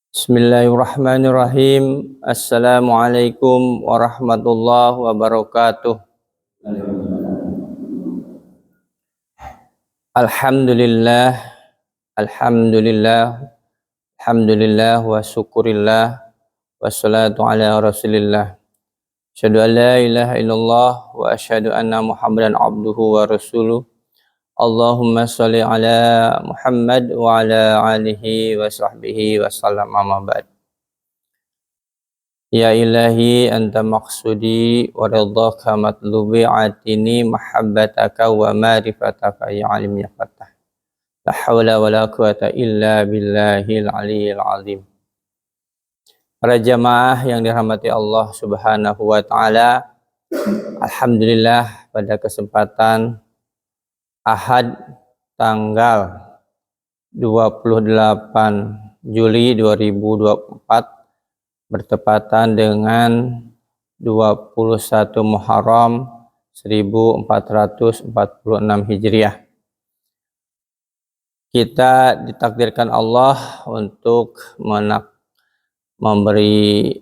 Bismillahirrahmanirrahim. Assalamualaikum warahmatullahi wabarakatuh. Alhamdulillah, alhamdulillah, alhamdulillah wa syukurillah wassalatu ala rasulillah. Asyhadu an la ilaha illallah wa asyhadu anna Muhammadan abduhu wa rasuluh. Allahumma sholli ala Muhammad wa ala alihi wa sahbihi wa sallam, amma ba'd. Ya ilahi anta maqsudi wa ridhaka matlubi atini mahabbataka wa ma'rifataka ya alim ya fatah. La hawla wa la quwata illa billahil aliyyil azim. Para jamaah yang dirahmati Allah Subhanahu wa taala, alhamdulillah pada kesempatan Ahad tanggal 28 Juli 2024 bertepatan dengan 21 Muharram 1446 Hijriah. Kita ditakdirkan Allah untuk memberikan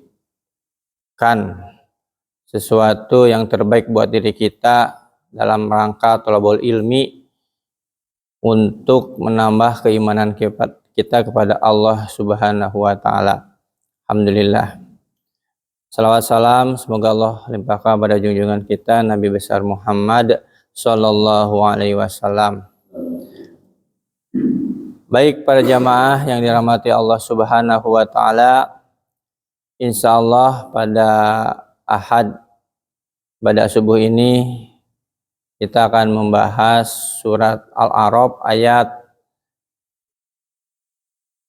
sesuatu yang terbaik buat diri kita dalam rangka thalabul ilmi untuk menambah keimanan kita kepada Allah Subhanahu wa taala. Alhamdulillah. Salawat salam semoga Allah limpahkan pada junjungan kita Nabi besar Muhammad sallallahu alaihi wasallam. Baik para jamaah yang dirahmati Allah Subhanahu wa taala, insyaallah pada Ahad pada subuh ini kita akan membahas surat Al-A'raf ayat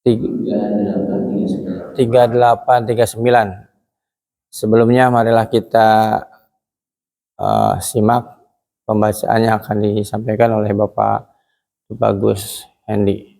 3839. Sebelumnya marilah kita simak pembacaannya akan disampaikan oleh Bapak Bagus Hendy.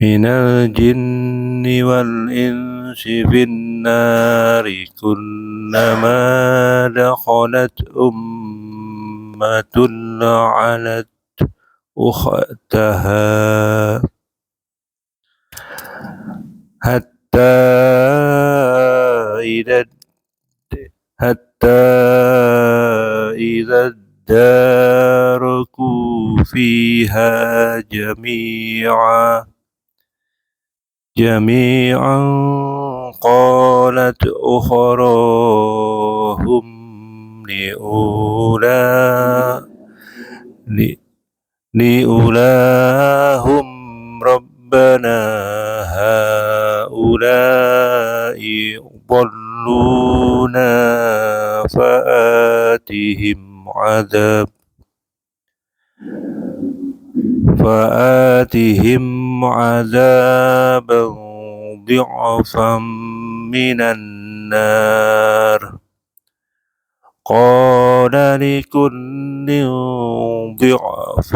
من الجن والإنس في النار كلما دخلت أمة لعنت أختها حتى إذا اداركوا فيها جميعا قالت أخراهم لأولاهم ربنا هؤلاء ضلونا فآتهم عذابا ضعفا من النار قال لكل ضعف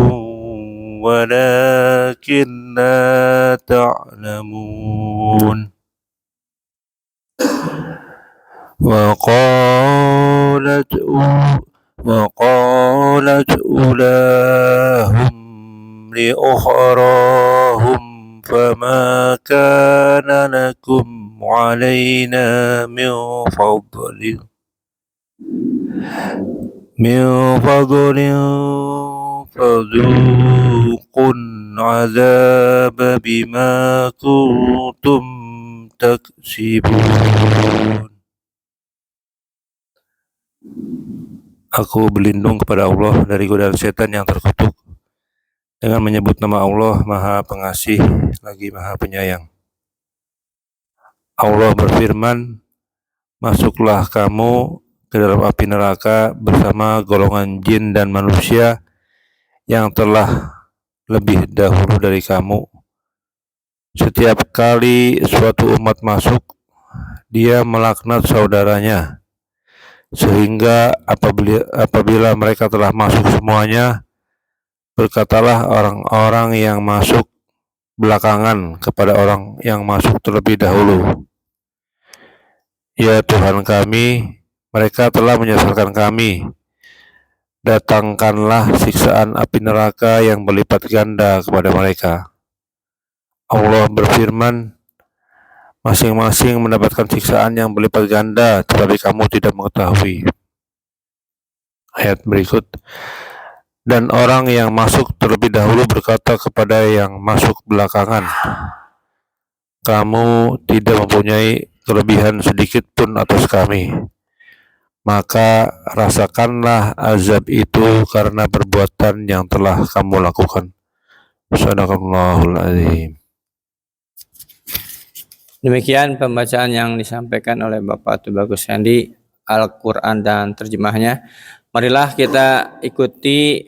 ولكن لا تعلمون وقالت أولاهم لأخراهم فما كان لكم علينا من فضل فذوقوا العذاب بما كنتم تكسبون. Aku berlindung kepada Allah dari godaan setan yang terkutuk dengan menyebut nama Allah Maha Pengasih lagi Maha Penyayang. Allah berfirman, masuklah kamu ke dalam api neraka bersama golongan jin dan manusia yang telah lebih dahulu dari kamu. Setiap kali suatu umat masuk, dia melaknat saudaranya, sehingga apabila mereka telah masuk semuanya, berkatalah orang-orang yang masuk belakangan kepada orang yang masuk terlebih dahulu, "Ya Tuhan kami, mereka telah menyesatkan kami. Datangkanlah siksaan api neraka yang berlipat ganda kepada mereka." Allah berfirman, masing-masing mendapatkan siksaan yang berlipat ganda, tetapi kamu tidak mengetahui. Ayat berikut, dan orang yang masuk terlebih dahulu berkata kepada yang masuk belakangan, "Kamu tidak mempunyai kelebihan sedikit pun atas kami, maka rasakanlah azab itu karena perbuatan yang telah kamu lakukan." Shadaqallahul azim. Demikian pembacaan yang disampaikan oleh Bapak Tubagus Handi Al-Quran dan terjemahnya. Marilah kita ikuti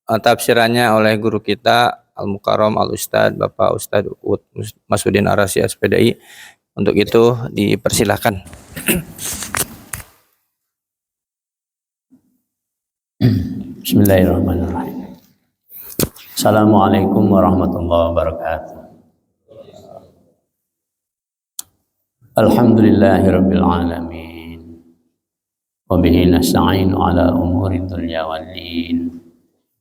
tafsirannya oleh guru kita Al-Mukarram Al-Ustadz Bapak Ustadz Masudin Arasy SPDI. Untuk itu dipersilahkan. Bismillahirrahmanirrahim. Assalamualaikum warahmatullahi wabarakatuh. Alhamdulillahirabbil alamin. Wa bihi nasta'inu ala umuri dunya wal din.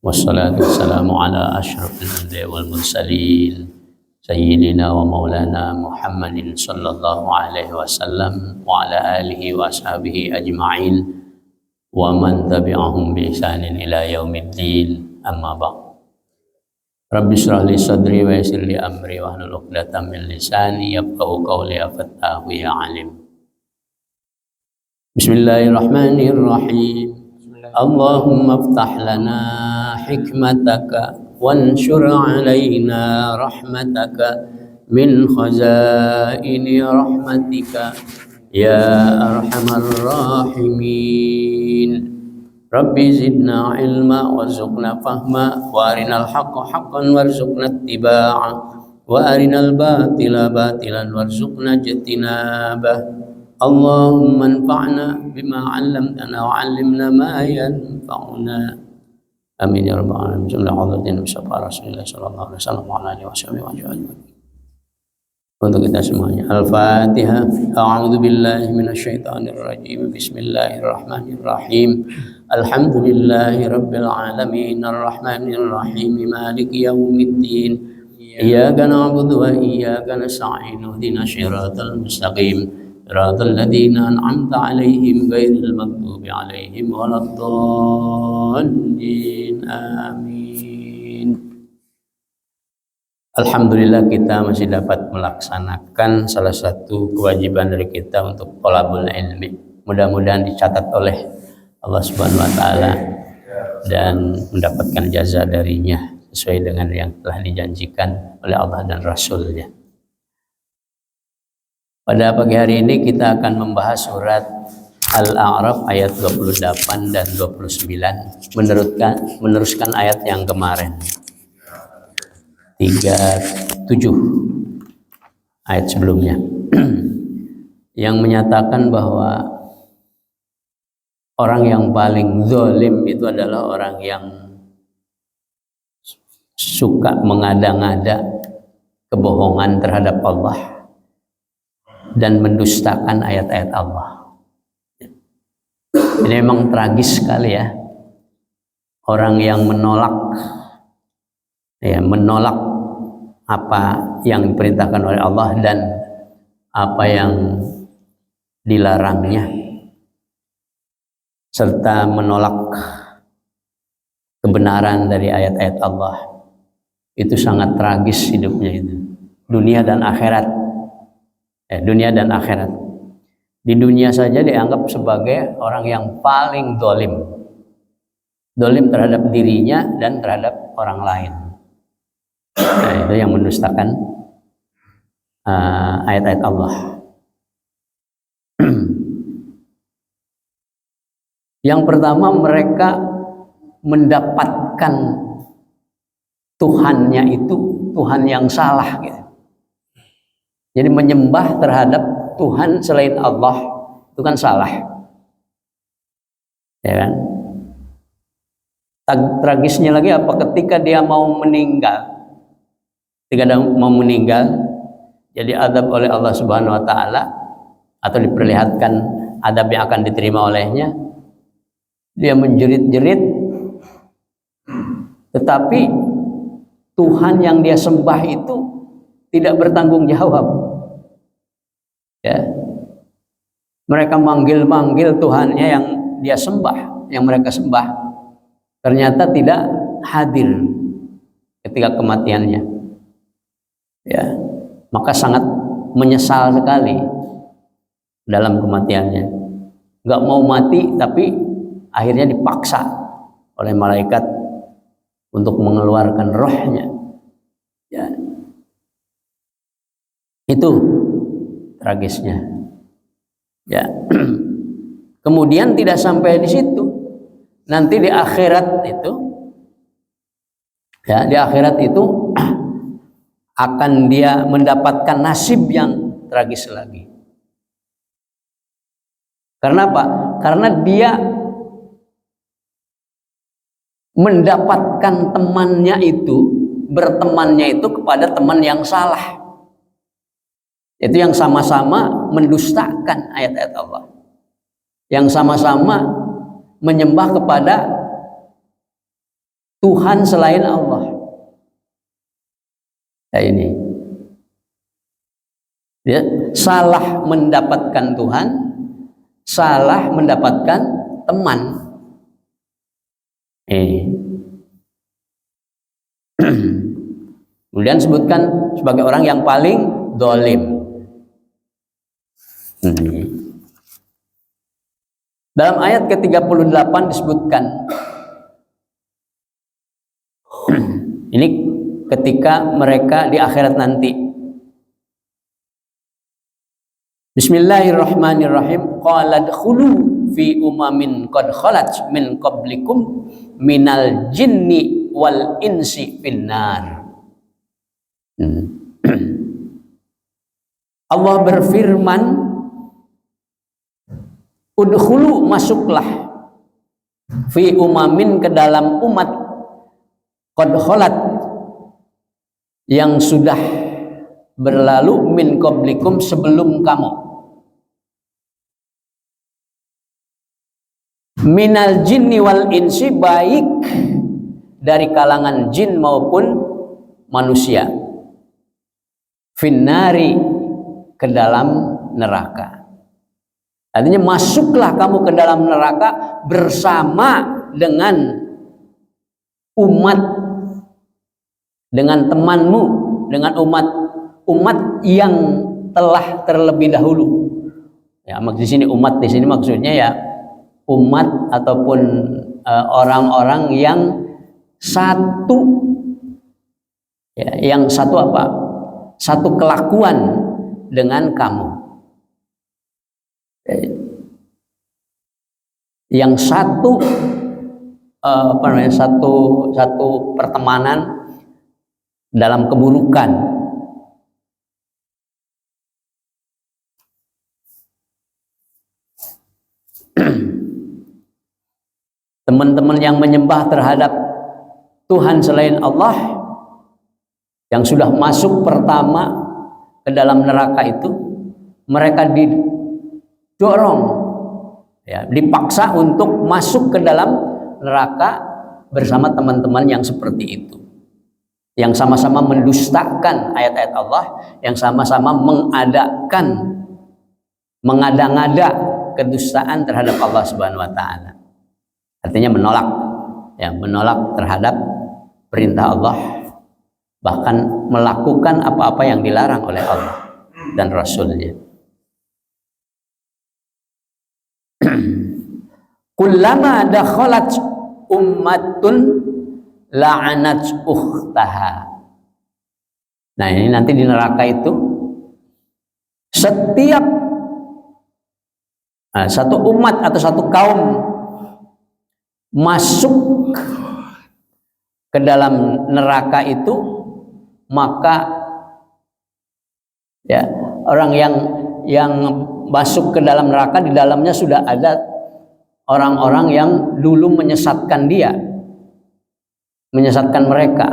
Wassalatu wassalamu ala asyrafil anbiya'i wal mursalin sayyidina wa maulana Muhammadin sallallahu alaihi wasallam wa ala alihi wa ashabihi ajma'in wa man tabi'ahum bi ihsanin ila yaumiddin. Amma ba'd. Rabbi shrah li sadri wa yassir li amri wa hlul 'uqdatam min lisani yafqahu qawli ya fattahu ya alim. Bismillahirrahmanirrahim. Allahumma iftah lana hikmataka wanshur 'alaina rahmataka min khazaini rahmatika ya arhamar rahimin. Rabbi zidna ilma warzuqna fahma wa arinal haqqa haqqan warzuqna ittiba'a wa arinal batila batilan warzuqna ijtinabah. Allahumma anfa'na bima 'allamtana wa 'allimna ma yanfa'una. Amin ya rabbal alamin. Bismillahirrahmanirrahim. Rasulullah sallallahu alaihi wasallam wa alihi wasallam. Untuk kita semuanya. Al-Fatihah. A'udzu billahi minasyaitonir rajim. Bismillahirrahmanirrahim. Alhamdulillahi rabbil alamin arrahmanir rahim maliki yaumiddin. Iyyaka na'budu wa iyyaka nasta'in. Ihdinas siratal mustaqim. Siratal ladzina an'amta 'alaihim ghairil maghdubi 'alaihim waladdallin. Amin. Alhamdulillah kita masih dapat melaksanakan salah satu kewajiban dari kita untuk thalabul ilmi. Mudah-mudahan dicatat oleh Allah Subhanahu wa taala dan mendapatkan jaza darinya sesuai dengan yang telah dijanjikan oleh Allah dan Rasul-Nya. Pada pagi hari ini kita akan membahas surat Al-A'raf ayat 28 dan 29 meneruskan ayat yang kemarin. 37 ayat sebelumnya yang menyatakan bahwa orang yang paling zalim itu adalah orang yang suka mengada-ngada kebohongan terhadap Allah dan mendustakan ayat-ayat Allah. Ini memang tragis sekali ya, orang yang menolak apa yang diperintahkan oleh Allah dan apa yang dilarangnya, serta menolak kebenaran dari ayat-ayat Allah. Itu sangat tragis hidupnya itu, dunia dan akhirat. Dunia dan akhirat. Di dunia saja dianggap sebagai orang yang paling dolim terhadap dirinya dan terhadap orang lain. Nah, itu yang mendustakan ayat-ayat Allah. Yang pertama, mereka mendapatkan Tuhannya itu Tuhan yang salah gitu. Jadi menyembah terhadap Tuhan selain Allah itu kan salah, ya kan? Tragisnya lagi apa? Ketika dia mau meninggal, jadi adab oleh Allah Subhanahu Wa Taala atau diperlihatkan adab yang akan diterima olehnya, dia menjerit-jerit, tetapi Tuhan yang dia sembah itu tidak bertanggung jawab. Ya, mereka manggil-manggil Tuhannya yang dia sembah, yang mereka sembah, ternyata tidak hadir ketika kematiannya. Ya, maka sangat menyesal sekali dalam kematiannya. Nggak mau mati, tapi akhirnya dipaksa oleh malaikat untuk mengeluarkan rohnya. Ya, itu tragisnya. Ya, kemudian tidak sampai di situ. Nanti di akhirat itu, ya, di akhirat itu akan dia mendapatkan nasib yang tragis lagi. Karena apa? Karena dia mendapatkan temannya itu, bertemannya itu kepada teman yang salah. Itu yang sama-sama mendustakan ayat-ayat Allah, yang sama-sama menyembah kepada Tuhan selain Allah. Nah, ini dia salah mendapatkan Tuhan, salah mendapatkan teman. Kemudian sebutkan sebagai orang yang paling dolim. Dalam ayat ke-38 disebutkan, ini ketika mereka di akhirat nanti. Bismillahirrahmanirrahim. Qala dkhulu fi umamin qad khalat min qablikum minal jinni wal insi finnar. Allah berfirman, udkhulu, masuklah, fi umamin, ke dalam umat, qad khalat, yang sudah berlalu, min qablikum, sebelum kamu, minal jinni wal insi, baik dari kalangan jin maupun manusia, finnari, ke dalam neraka. Artinya masuklah kamu ke dalam neraka bersama dengan umat, dengan temanmu, dengan umat yang telah terlebih dahulu. Ya, di sini umat, di sini maksudnya ya umat ataupun orang-orang yang satu, ya, yang satu apa? Satu kelakuan dengan kamu. Yang satu satu pertemanan dalam keburukan. Teman-teman yang menyembah terhadap Tuhan selain Allah, yang sudah masuk pertama ke dalam neraka itu, mereka didorong, ya, dipaksa untuk masuk ke dalam neraka bersama teman-teman yang seperti itu, yang sama-sama mendustakan ayat-ayat Allah, yang sama-sama mengada-ngada kedustaan terhadap Allah Subhanahu Wa Taala. Artinya menolak, ya, menolak terhadap perintah Allah, bahkan melakukan apa-apa yang dilarang oleh Allah dan Rasulnya. Kullama dakhalat ummatun la'anat ukhtaha. Nah, ini nanti di neraka itu setiap satu umat atau satu kaum masuk ke dalam neraka itu, maka ya orang yang masuk ke dalam neraka, di dalamnya sudah ada orang-orang yang dulu menyesatkan dia, menyesatkan mereka.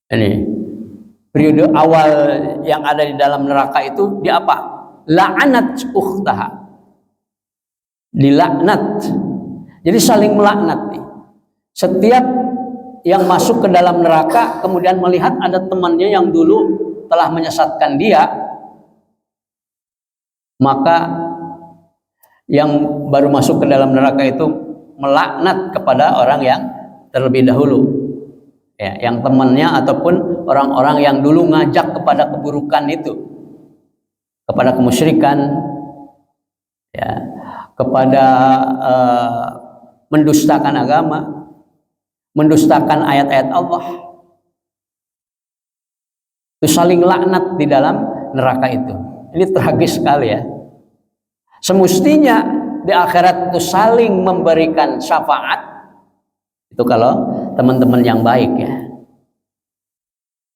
Ini periode awal yang ada di dalam neraka itu dia apa? La'anat ukhtaha, dilaknat. Jadi saling melaknat nih. Setiap yang masuk ke dalam neraka kemudian melihat ada temannya yang dulu telah menyesatkan dia, maka yang baru masuk ke dalam neraka itu melaknat kepada orang yang terlebih dahulu, ya, yang temannya ataupun orang-orang yang dulu ngajak kepada keburukan itu, kepada kemusyrikan, ya, kepada mendustakan agama, mendustakan ayat-ayat Allah. Itu saling laknat di dalam neraka itu. Ini tragis sekali ya. Semestinya di akhirat itu saling memberikan syafaat. Itu kalau teman-teman yang baik ya.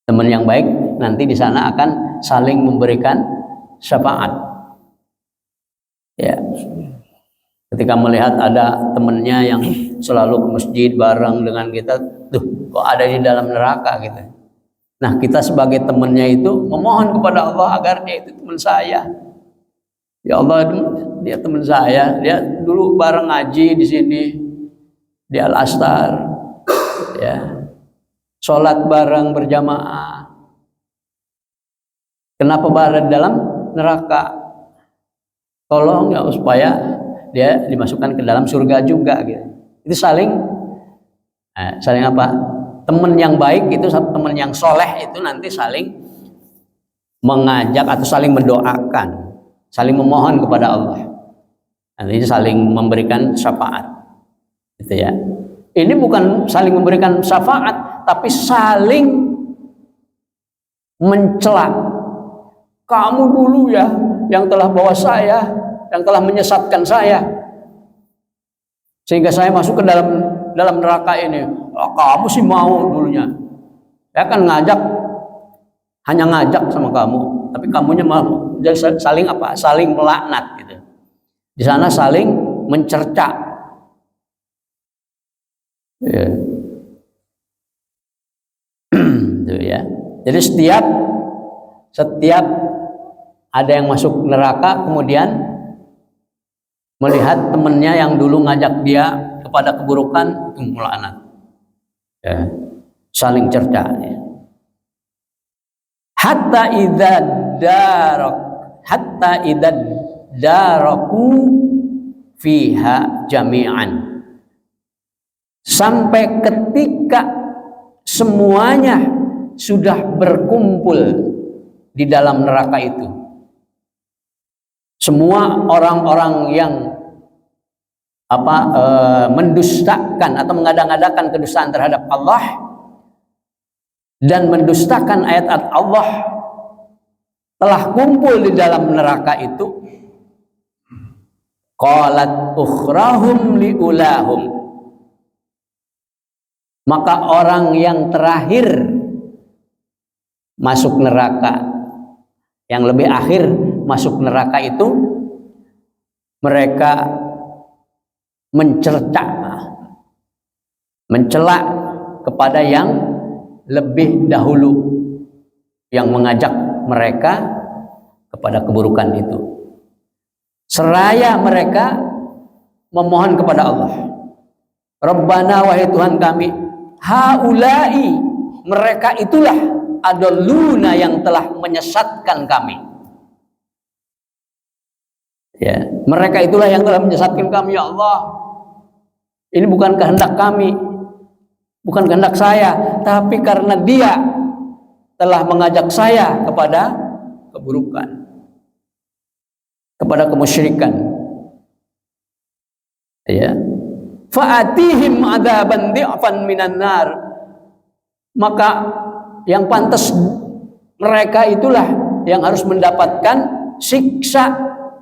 Teman yang baik nanti di sana akan saling memberikan syafaat. Ya. Ketika melihat ada temannya yang selalu ke masjid bareng dengan kita, tuh kok ada di dalam neraka gitu. Nah, kita sebagai temannya itu memohon kepada Allah agar dia itu teman saya. Ya Allah, dia teman saya. Dia dulu bareng ngaji di sini di Al-Astar, ya, sholat bareng berjamaah. Kenapa berada dalam neraka? Tolong ya supaya dia dimasukkan ke dalam surga juga gitu. Itu saling apa? Teman yang baik itu, teman yang soleh itu nanti saling mengajak atau saling mendoakan, saling memohon kepada Allah. Nanti saling memberikan syafaat. Gitu ya. Ini bukan saling memberikan syafaat, tapi saling mencela. Kamu dulu ya yang telah bawa saya, yang telah menyesatkan saya, sehingga saya masuk ke dalam neraka ini. Oh, kamu sih mau dulunya. Saya kan hanya ngajak sama kamu, tapi kamunya mau. Jadi saling apa? Saling melaknat gitu. Di sana saling mencerca. Ya. Tuh ya. Jadi setiap ada yang masuk neraka kemudian melihat temannya yang dulu ngajak dia kepada keburukan, itu melaknat. Ya, saling cerca. Ya. Hatta idza daraku fiha jami'an, sampai ketika semuanya sudah berkumpul di dalam neraka itu. Semua orang-orang yang mendustakan atau mengada-ngadakan kedustaan terhadap Allah dan mendustakan ayat-ayat Allah telah kumpul di dalam neraka itu. Qalat ukhrahum liulahum, maka orang yang terakhir masuk neraka, yang lebih akhir masuk neraka itu, mereka mencela kepada yang lebih dahulu yang mengajak mereka kepada keburukan itu. Seraya mereka memohon kepada Allah, Rabbana, wahai Tuhan kami, haulai, mereka itulah adalluna yang telah menyesatkan kami. Ya, mereka itulah yang telah menyesatkan kami, ya Allah. Ini bukan kehendak kami, bukan kehendak saya, tapi karena dia telah mengajak saya kepada keburukan, kepada kemusyrikan. Ya. Fa'atihim adzaban di'fan minan nar. Maka yang pantas mereka itulah yang harus mendapatkan siksa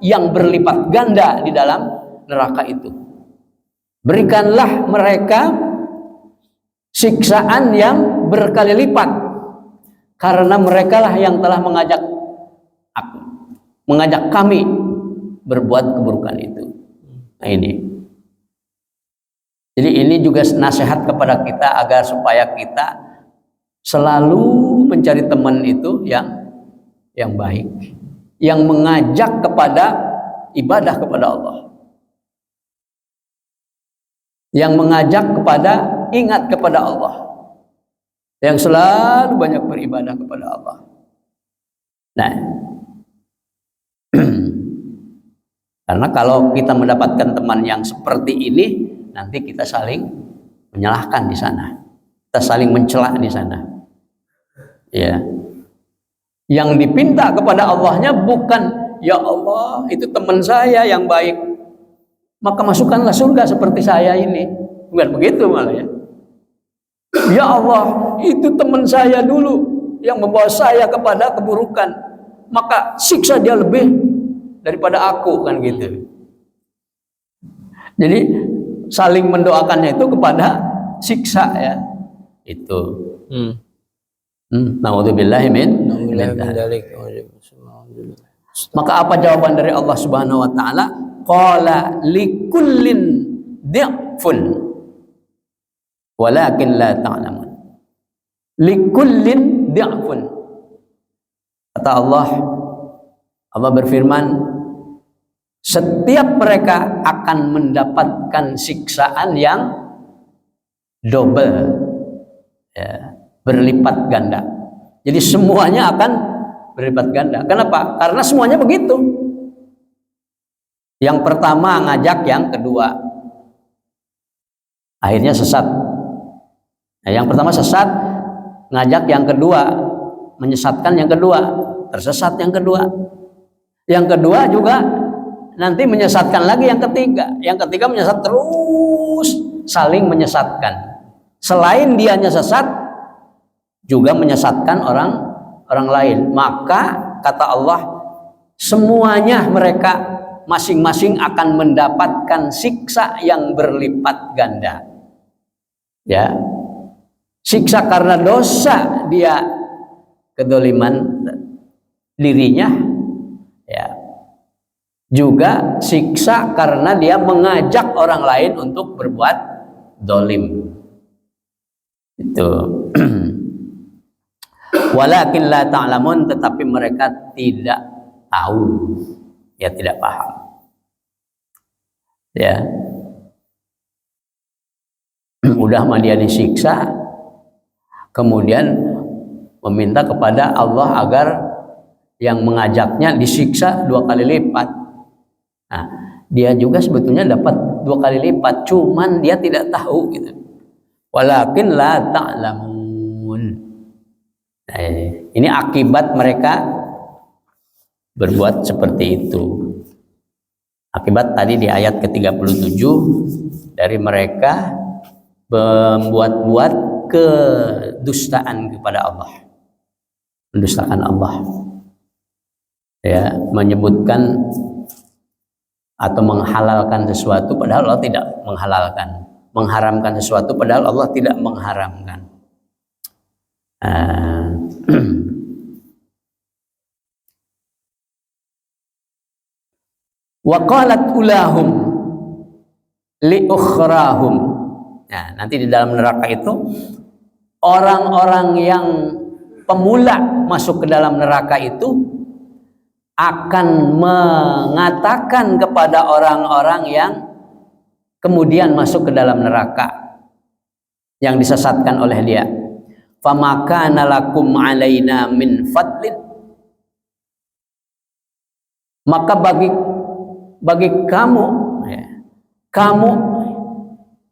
yang berlipat ganda di dalam neraka itu. Berikanlah mereka siksaan yang berkali lipat, karena merekalah yang telah mengajak kami berbuat keburukan itu. Nah ini. Jadi ini juga nasihat kepada kita agar supaya kita selalu mencari teman itu yang baik, yang mengajak kepada ibadah kepada Allah, yang mengajak kepada ingat kepada Allah, yang selalu banyak beribadah kepada Allah. Nah, karena kalau kita mendapatkan teman yang seperti ini, nanti kita saling menyalahkan di sana, kita saling mencela di sana. Ya, yang dipinta kepada Allahnya bukan, ya Allah itu teman saya yang baik, maka masukkanlah surga seperti saya ini. Bukan begitu malah ya. Ya Allah itu teman saya dulu yang membawa saya kepada keburukan, maka siksa dia lebih daripada aku, kan gitu. Jadi saling mendoakannya itu kepada siksa ya. Itu. Naudzubillahi min dzalik. Maka apa jawaban dari Allah Subhanahu wa taala? Qala likullin dhi'fun walakin la ta'lamun. Likullin dhi'fun. Kata Allah berfirman, setiap mereka akan mendapatkan siksaan yang double, ya, berlipat ganda. Jadi semuanya akan berlipat ganda. Kenapa? Karena semuanya begitu. Yang pertama ngajak, yang kedua akhirnya sesat. Nah, yang pertama sesat, ngajak, yang kedua menyesatkan, yang kedua tersesat, yang kedua juga nanti menyesatkan lagi, yang ketiga menyesat terus, saling menyesatkan. Selain dianya sesat, juga menyesatkan orang lain. Maka kata Allah, semuanya mereka masing-masing akan mendapatkan siksa yang berlipat ganda. Ya, siksa karena dosa dia kedoliman dirinya, ya, juga siksa karena dia mengajak orang lain untuk berbuat dolim. Itu. Walakin la ta'lamun, tetapi mereka tidak tahu, ya, tidak paham. Ya. Udah mah dia disiksa, kemudian meminta kepada Allah agar yang mengajaknya disiksa 2 kali lipat. Nah, dia juga sebetulnya dapat 2 kali lipat, cuman dia tidak tahu gitu. Walakin la ta'lamun. Nah, ini akibat mereka berbuat seperti itu. Akibat tadi di ayat ke-37, dari mereka membuat-buat kedustaan kepada Allah, mendustakan Allah, ya, menyebutkan atau menghalalkan sesuatu padahal Allah tidak menghalalkan, mengharamkan sesuatu padahal Allah tidak mengharamkan. Wa qalat ulahum li ukhrahum. Nah, nanti di dalam neraka itu orang-orang yang pemula masuk ke dalam neraka itu akan mengatakan kepada orang-orang yang kemudian masuk ke dalam neraka, yang disesatkan oleh dia, famakana lakum alaina min fadlin, maka bagi kamu, ya,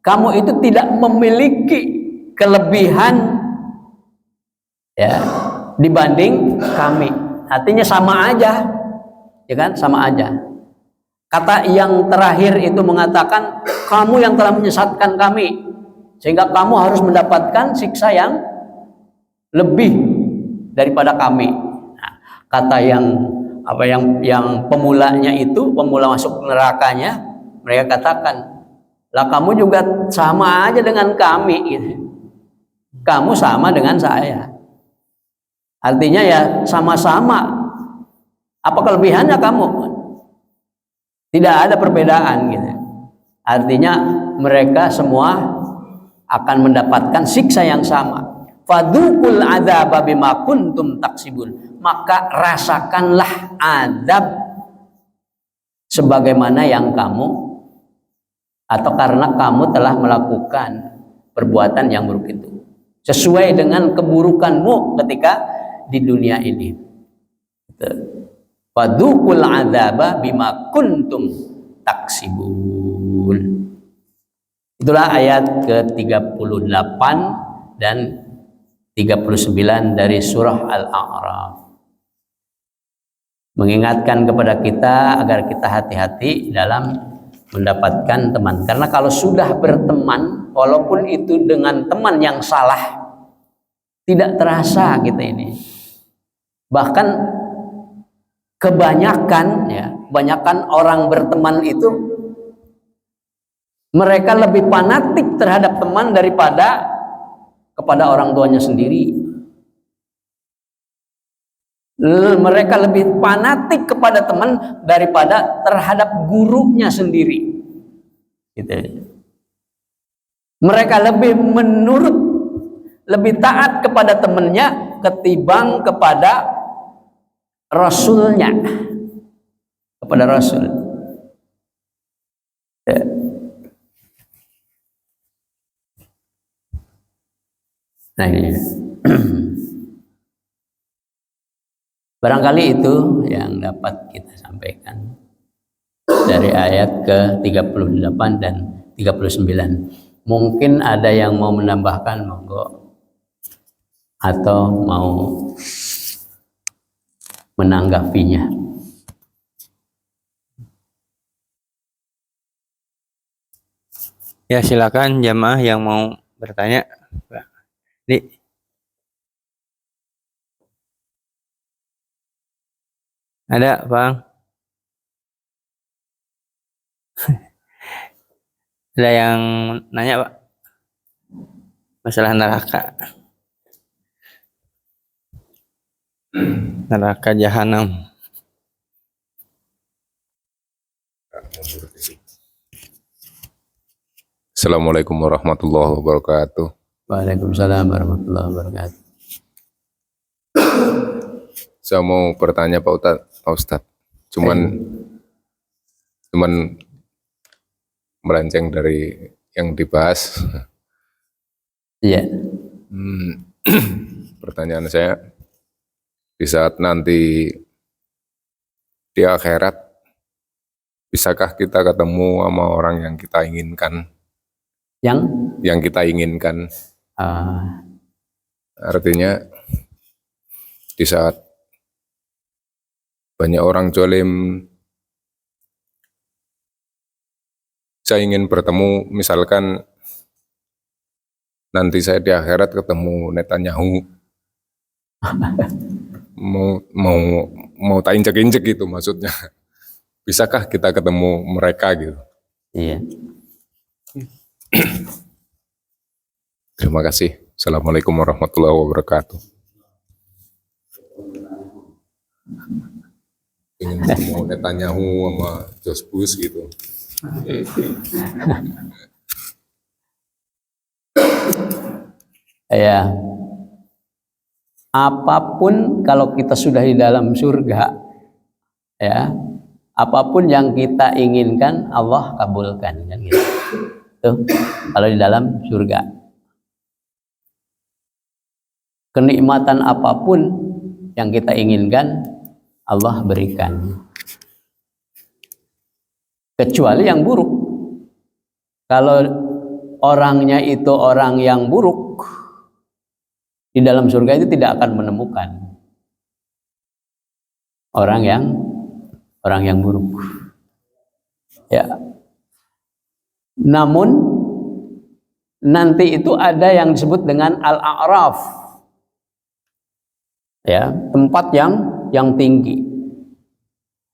kamu itu tidak memiliki kelebihan, ya, dibanding kami. Artinya sama aja, ya kan, sama aja. Kata yang terakhir itu mengatakan kamu yang telah menyesatkan kami, sehingga kamu harus mendapatkan siksa yang lebih daripada kami. Nah, kata yang pemulanya itu, pemula masuk nerakanya, mereka katakan, lah kamu juga sama aja dengan kami gitu. kamu sama dengan saya. Artinya ya sama-sama. Apa kelebihannya kamu? Tidak ada perbedaan gitu. Artinya mereka semua akan mendapatkan siksa yang sama. Fadzuqul adzaba bima kuntum taksibun. Maka rasakanlah azab sebagaimana yang kamu atau karena kamu telah melakukan perbuatan yang buruk itu. Sesuai dengan keburukanmu ketika di dunia ini. Fadzuqul adzaba bima kuntum taksibun. Itulah ayat ke-38 dan 39 dari surah Al-A'raf. Mengingatkan kepada kita agar kita hati-hati dalam mendapatkan teman. Karena kalau sudah berteman, walaupun itu dengan teman yang salah, tidak terasa kita ini. Bahkan kebanyakan orang berteman itu mereka lebih fanatik terhadap teman daripada kepada orang tuanya sendiri. Mereka lebih fanatik kepada teman daripada terhadap gurunya sendiri. Gitu. Mereka lebih taat kepada temannya ketimbang kepada Rasulnya, kepada Rasul. Nah ini. Barangkali itu yang dapat kita sampaikan dari ayat ke-38 dan 39. Mungkin ada yang mau menambahkan, monggo, atau mau menanggapinya. Ya, silakan jamaah yang mau bertanya. Di. Ada, Bang? Ada yang nanya, Pak? Masalah neraka. Neraka jahanam. Assalamualaikum warahmatullahi wabarakatuh. Waalaikumsalam warahmatullahi wabarakatuh. Saya mau bertanya Pak Ustadz. Cuman melenceng dari yang dibahas. Iya. Pertanyaan saya, di saat nanti di akhirat, bisakah kita ketemu sama orang yang kita inginkan? Yang kita inginkan. Artinya di saat banyak orang zalim, saya ingin bertemu, misalkan nanti saya di akhirat ketemu Netanyahu, mau tak injek-injek gitu maksudnya. Bisakah kita ketemu mereka gitu? Iya. Terima kasih. Assalamualaikum warahmatullahi wabarakatuh. Ingin ketemu Netanyahu sama George Bush gitu. Ya. Apapun kalau kita sudah di dalam surga, ya, apapun yang kita inginkan Allah kabulkan, kan gitu. Tuh, kalau di dalam surga. Kenikmatan apapun yang kita inginkan Allah berikan. Kecuali yang buruk. Kalau orangnya itu orang yang buruk, di dalam surga itu tidak akan menemukan orang yang buruk. Ya. Namun nanti itu ada yang disebut dengan Al-A'raf. Ya, tempat yang tinggi.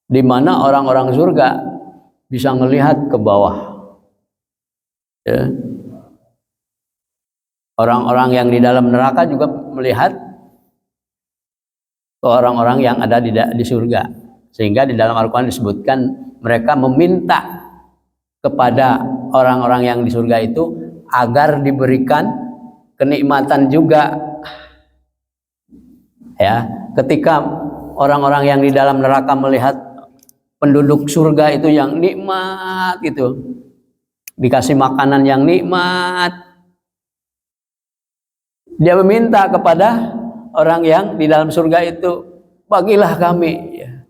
Di mana orang-orang surga bisa melihat ke bawah. Ya. Orang-orang yang di dalam neraka juga melihat ke orang-orang yang ada di surga. Sehingga di dalam Al-Quran disebutkan mereka meminta kepada orang-orang yang di surga itu agar diberikan kenikmatan juga. Ya, ketika orang-orang yang di dalam neraka melihat penduduk surga itu yang nikmat itu, dikasih makanan yang nikmat, dia meminta kepada orang yang di dalam surga itu, bagilah kami ya,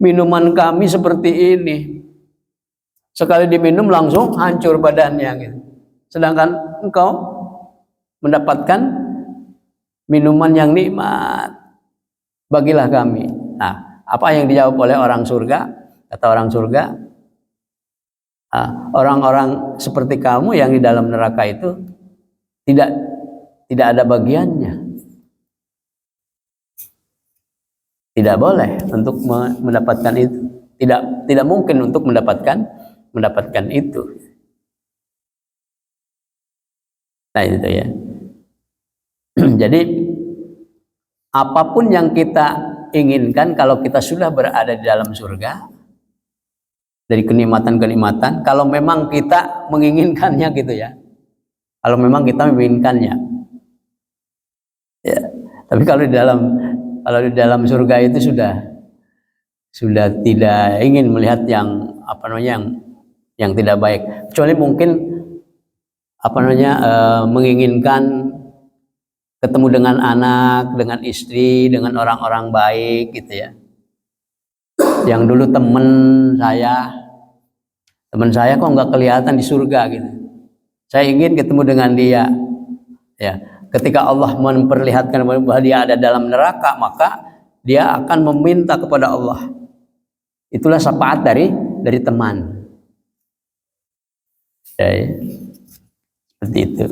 minuman kami seperti ini. Sekali diminum langsung hancur badannya gitu. Sedangkan engkau mendapatkan minuman yang nikmat, bagilah kami. Nah, apa yang dijawab oleh orang surga? Kata orang surga, orang-orang seperti kamu yang di dalam neraka itu tidak ada bagiannya. Tidak boleh untuk mendapatkan itu. Tidak mungkin untuk mendapatkan itu. Nah, itu ya. Jadi apapun yang kita inginkan kalau kita sudah berada di dalam surga, dari kenikmatan-kenikmatan, kalau memang kita menginginkannya gitu ya. Kalau memang kita menginginkannya. Ya. Tapi kalau di dalam surga itu sudah tidak ingin melihat yang apa namanya yang tidak baik, kecuali mungkin apa namanya menginginkan ketemu dengan anak, dengan istri, dengan orang-orang baik gitu ya. Yang dulu teman saya kok nggak kelihatan di surga gitu. Saya ingin ketemu dengan dia. Ya, ketika Allah memperlihatkan bahwa dia ada dalam neraka, maka dia akan meminta kepada Allah. Itulah syafaat dari teman. Ya, seperti itu.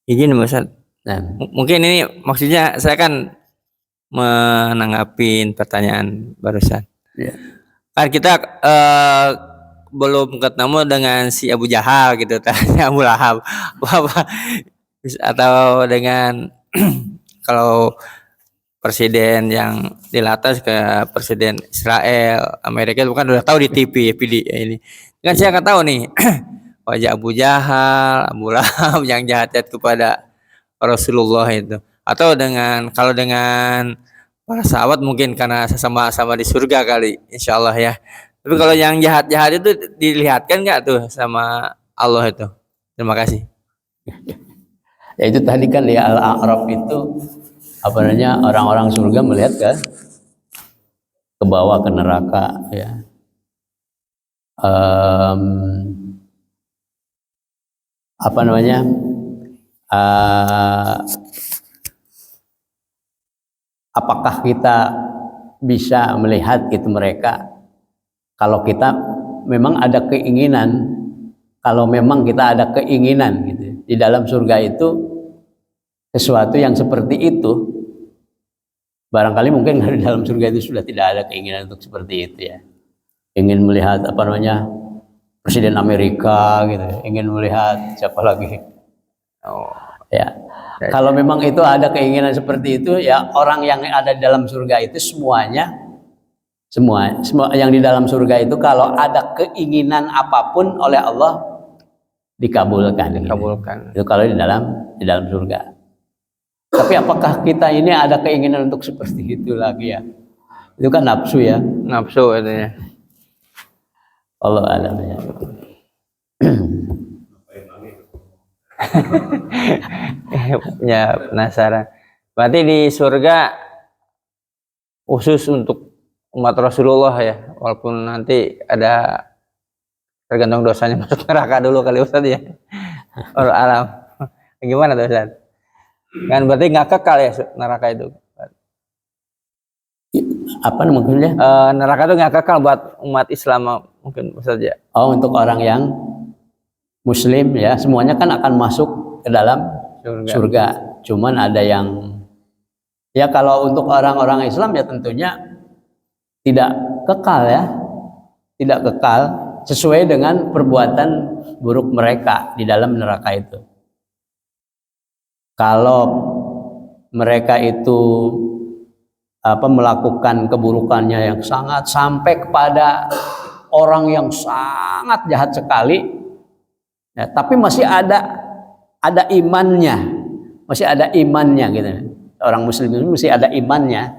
Izin Ustaz. Nah, Mungkin ini maksudnya saya kan menanggapin pertanyaan barusan. ya. Kan kita belum ketemu dengan si Abu Jahal gitu, tanya Abu Lahab, atau dengan kalau presiden yang dilatas ke presiden Israel, Amerika itu kan udah tahu di TV ini. Kan saya nggak tahu nih wajah Abu Jahal, Abu Lahab yang jahat-jahat kepada Rasulullah itu. Atau kalau dengan para sahabat mungkin karena sama-sama di surga kali, insya Allah ya. Tapi kalau yang jahat-jahat itu dilihatkan nggak tuh sama Allah itu? Terima kasih. Ya itu tadi kan di Al-A'raf itu apa namanya orang-orang surga melihat ke bawah ke neraka ya. Apa namanya apakah kita bisa melihat gitu mereka kalau kita memang ada keinginan, kalau memang kita ada keinginan gitu di dalam surga itu sesuatu yang seperti itu, barangkali mungkin di dalam surga itu sudah tidak ada keinginan untuk seperti itu ya, ingin melihat apa namanya presiden Amerika gitu, ingin melihat siapa lagi, ya. Kalau memang itu ada keinginan seperti itu ya, orang yang ada di dalam surga itu semua yang di dalam surga itu kalau ada keinginan apapun oleh Allah dikabulkan. Itu kalau di dalam surga. Tapi apakah kita ini ada keinginan untuk seperti itu lagi ya? Itu kan nafsu ya. Nafsu katanya. Allah alam ya. Ya penasaran. Berarti di surga khusus untuk umat Rasulullah ya, walaupun nanti ada tergantung dosanya masuk neraka dulu kali Ustaz ya. Allah alam. Gimana tuh Ustaz? Kan berarti nggak kekal ya neraka itu. Apa maksudnya? Neraka itu nggak kekal buat umat Islam mungkin Ustaz ya. Oh, untuk orang yang Muslim ya, semuanya kan akan masuk ke dalam surga. Cuman ada yang Ya kalau untuk orang-orang Islam ya tentunya tidak kekal ya, tidak kekal sesuai dengan perbuatan buruk mereka di dalam neraka itu. Kalau mereka itu melakukan keburukannya yang sangat sampai kepada orang yang sangat jahat sekali, ya, tapi masih ada imannya, gitu. Orang Muslim itu masih ada imannya.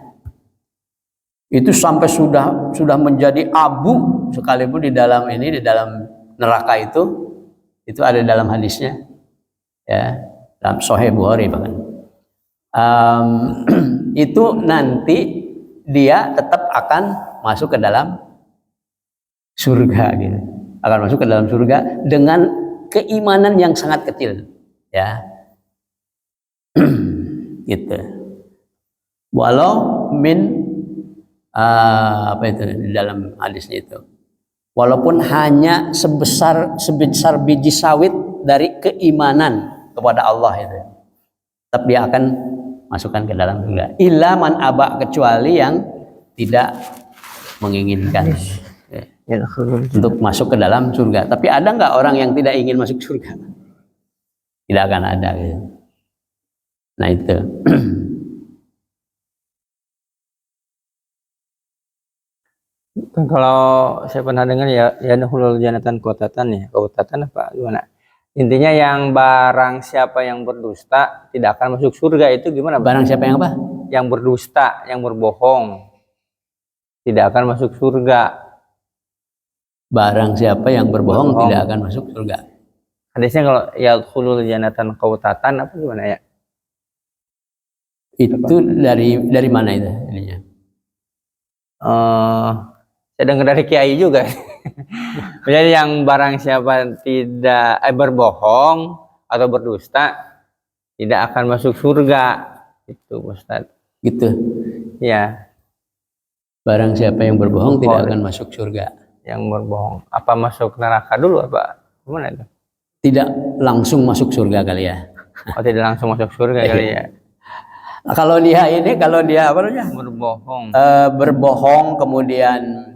Itu sampai sudah menjadi abu sekalipun di dalam neraka itu ada dalam hadisnya, ya, dalam Sahih Bukhari bahkan. Itu nanti dia tetap akan masuk ke dalam surga, gitu. Akan masuk ke dalam surga dengan keimanan yang sangat kecil, ya. Gitu. Walau min di dalam hadisnya itu, walaupun hanya sebesar biji sawit dari keimanan kepada Allah itu, tetap dia akan masukkan ke dalam surga. Illa man aba, kecuali yang tidak menginginkan untuk masuk ke dalam surga. Tapi ada nggak orang yang tidak ingin masuk surga? Tidak akan ada, gitu. Nah itu. Kalau saya pernah dengar ya nahulul janatan kautatan apa gimana? Intinya yang barang siapa yang berdusta tidak akan masuk surga, itu gimana? Barang siapa yang apa? Yang berdusta, yang berbohong tidak akan masuk surga. Barang siapa yang berbohong tidak akan masuk surga. Hadisnya kalau ya nahulul janatan kautatan apa gimana ya? Itu dari mana itu ininya? Saya dengar dari kiai juga. Jadi yang barang siapa tidak berbohong atau berdusta tidak akan masuk surga, itu Ustaz. Gitu. Ya. Barang siapa yang berbohong tidak akan masuk surga. Yang berbohong apa masuk neraka dulu apa gimana itu? Tidak langsung masuk surga kali ya. Oh, tidak langsung masuk surga kali ya. Kalau dia apa namanya? Berbohong. Kemudian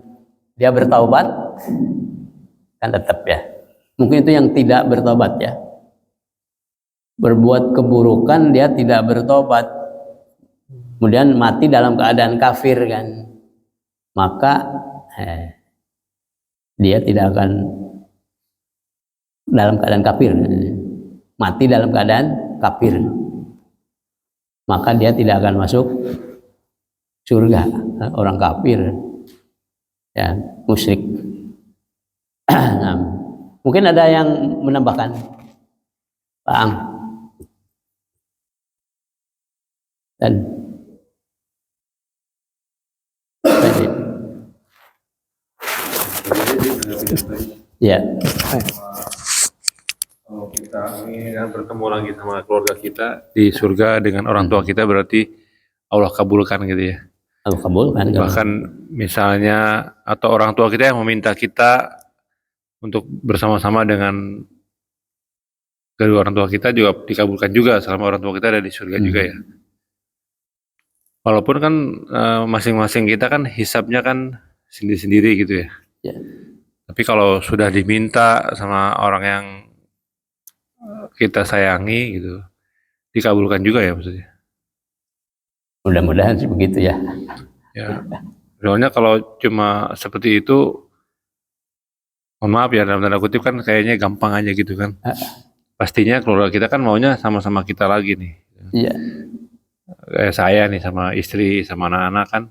dia bertaubat, kan tetap ya. Mungkin itu yang tidak bertobat ya. Berbuat keburukan dia tidak bertobat, kemudian mati dalam keadaan kafir kan. Maka dia tidak akan dalam keadaan kafir. Mati dalam keadaan kafir. Maka dia tidak akan masuk surga. Orang kafir, ya, musyrik. Nah, mungkin ada yang menambahkan, Pak Ang. Dan ya. Kalau kita ingin bertemu lagi sama keluarga kita di surga dengan orang tua kita, berarti Allah kabulkan gitu ya. Allah kabulkan. Bahkan misalnya atau orang tua kita yang meminta kita untuk bersama-sama dengan kedua orang tua kita juga dikabulkan juga selama orang tua kita ada di surga juga ya. Walaupun kan masing-masing kita kan hisabnya kan sendiri-sendiri gitu ya. Ya. Tapi kalau sudah diminta sama orang yang kita sayangi gitu, dikabulkan juga ya maksudnya. Mudah-mudahan sih begitu ya. Ya. Soalnya kalau cuma seperti itu, mohon maaf ya dalam tanda kutip kan kayaknya gampang aja gitu kan. Pastinya keluarga kita kan maunya sama-sama kita lagi nih. Iya. Kayak saya nih sama istri sama anak-anak kan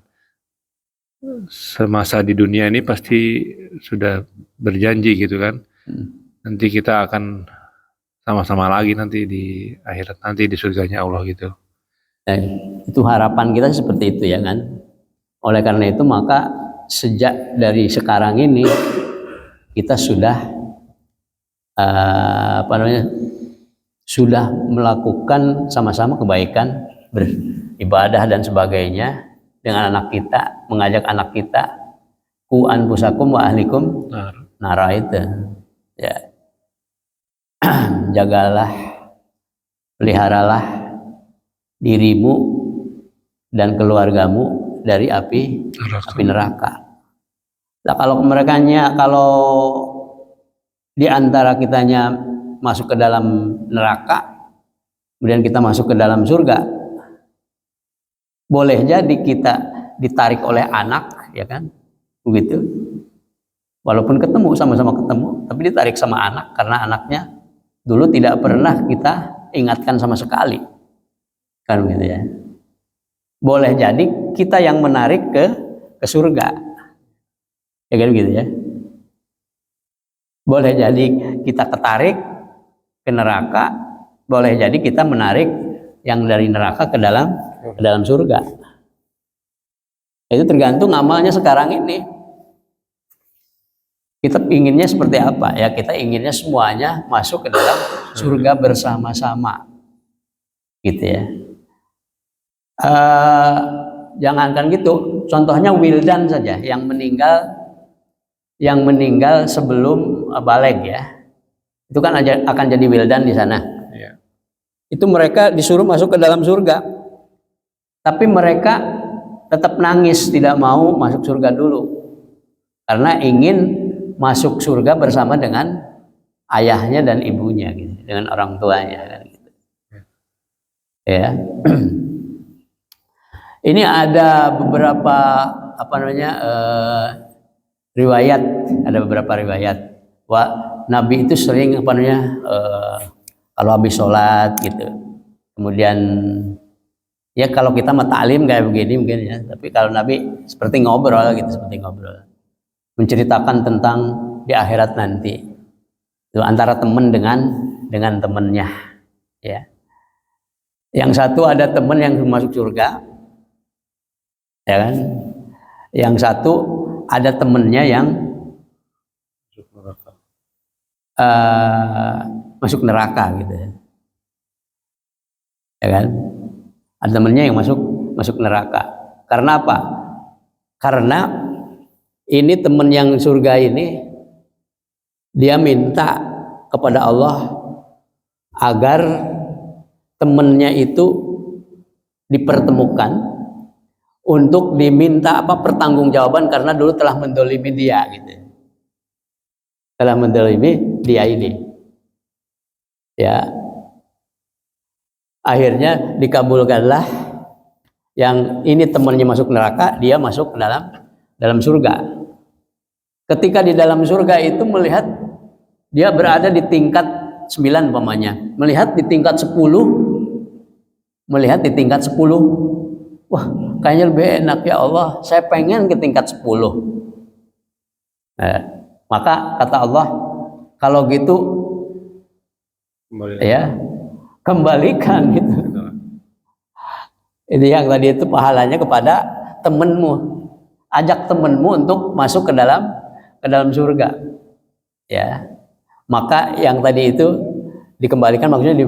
semasa di dunia ini pasti sudah berjanji gitu kan. Nanti kita akan sama-sama lagi nanti di akhirat, nanti di surganya Allah gitu. Itu harapan kita seperti itu ya kan. Oleh karena itu maka sejak dari sekarang ini kita sudah sudah melakukan sama-sama kebaikan, beribadah dan sebagainya dengan anak kita, mengajak anak kita ku anfusakum wa ahlikum nara itu ya. Jagalah, peliharalah dirimu dan keluargamu dari api neraka. Nah, kalau di antara kitanya masuk ke dalam neraka, kemudian kita masuk ke dalam surga, boleh jadi kita ditarik oleh anak, ya kan? Begitu. Walaupun ketemu, sama-sama ketemu, tapi ditarik sama anak karena anaknya dulu tidak pernah kita ingatkan sama sekali. Kan begitu ya. Boleh jadi kita yang menarik ke surga. Ya kan begitu ya. Boleh jadi kita ketarik ke neraka, boleh jadi kita menarik yang dari neraka ke dalam surga. Itu tergantung amalnya sekarang ini. Kita inginnya seperti apa? Ya kita inginnya semuanya masuk ke dalam surga bersama-sama. Gitu ya. Jangankan gitu, contohnya wildan saja yang meninggal sebelum baligh ya. Itu kan akan jadi wildan di sana. Iya. Itu mereka disuruh masuk ke dalam surga. Tapi mereka tetap nangis, tidak mau masuk surga dulu. Karena ingin masuk surga bersama dengan ayahnya dan ibunya gitu, dengan orang tuanya kan gitu. Ya. Ini ada beberapa riwayat, ada beberapa riwayat. Nabi itu sering kalau habis sholat gitu. Kemudian ya kalau kita mah ta'lim kayak begini mungkin ya, tapi kalau Nabi seperti ngobrol gitu, menceritakan tentang di akhirat nanti. Itu antara teman dengan temannya ya. Yang satu ada teman yang masuk surga. Ya kan? Yang satu ada temennya yang masuk neraka gitu ya. Ya kan? Ada temennya yang masuk neraka. Karena apa? Karena ini teman yang surga ini dia minta kepada Allah agar temannya itu dipertemukan untuk diminta pertanggungjawaban karena dulu telah mendolimi dia gitu. Telah mendolimi dia ini. Ya. Akhirnya dikabulkanlah yang ini temannya masuk neraka, dia masuk ke dalam surga. Ketika di dalam surga itu melihat dia berada di tingkat 9 umpamanya, melihat di tingkat 10, wah kayaknya lebih enak ya Allah, saya pengen ke tingkat 10. Maka kata Allah, kalau gitu kembalikan gitu. Itu yang tadi itu pahalanya kepada temenmu. Ajak temenmu untuk masuk ke dalam surga. Ya. Maka yang tadi itu dikembalikan, maksudnya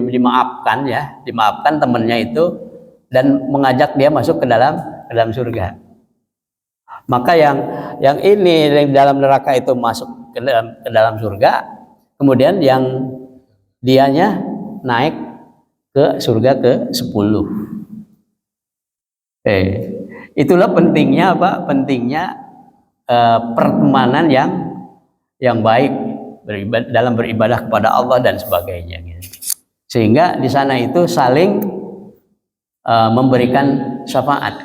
dimaafkan ya, dimaafkan temennya itu dan mengajak dia masuk ke dalam surga. Maka yang ini di dalam neraka itu masuk ke dalam surga, kemudian yang dianya naik ke surga ke 10. Itulah pentingnya Pentingnya pertemanan yang baik dalam beribadah kepada Allah dan sebagainya. Sehingga di sana itu saling memberikan syafaat.